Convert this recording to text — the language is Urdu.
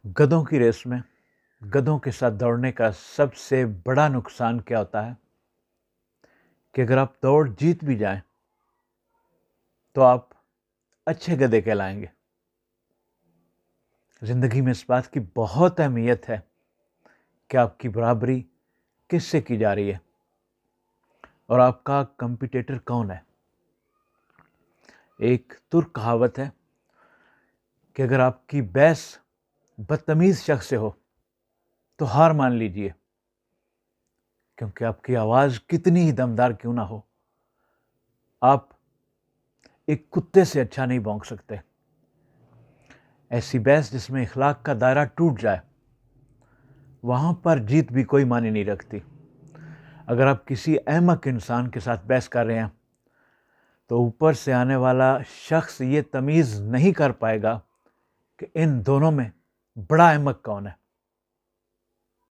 گدھوں کی ریس میں گدھوں کے ساتھ دوڑنے کا سب سے بڑا نقصان کیا ہوتا ہے کہ اگر آپ دوڑ جیت بھی جائیں تو آپ اچھے گدھے کہلائیں گے۔ زندگی میں اس بات کی بہت اہمیت ہے کہ آپ کی برابری کس سے کی جا رہی ہے اور آپ کا کمپیٹیٹر کون ہے۔ ایک ترک کہاوت ہے کہ اگر آپ کی بحث بدتمیز شخص سے ہو تو ہار مان لیجئے، کیونکہ آپ کی آواز کتنی ہی دمدار کیوں نہ ہو، آپ ایک کتے سے اچھا نہیں بھونک سکتے۔ ایسی بحث جس میں اخلاق کا دائرہ ٹوٹ جائے، وہاں پر جیت بھی کوئی معنی نہیں رکھتی۔ اگر آپ کسی احمق انسان کے ساتھ بحث کر رہے ہیں تو اوپر سے آنے والا شخص یہ تمیز نہیں کر پائے گا کہ ان دونوں میں بڑا احمق کون ہے۔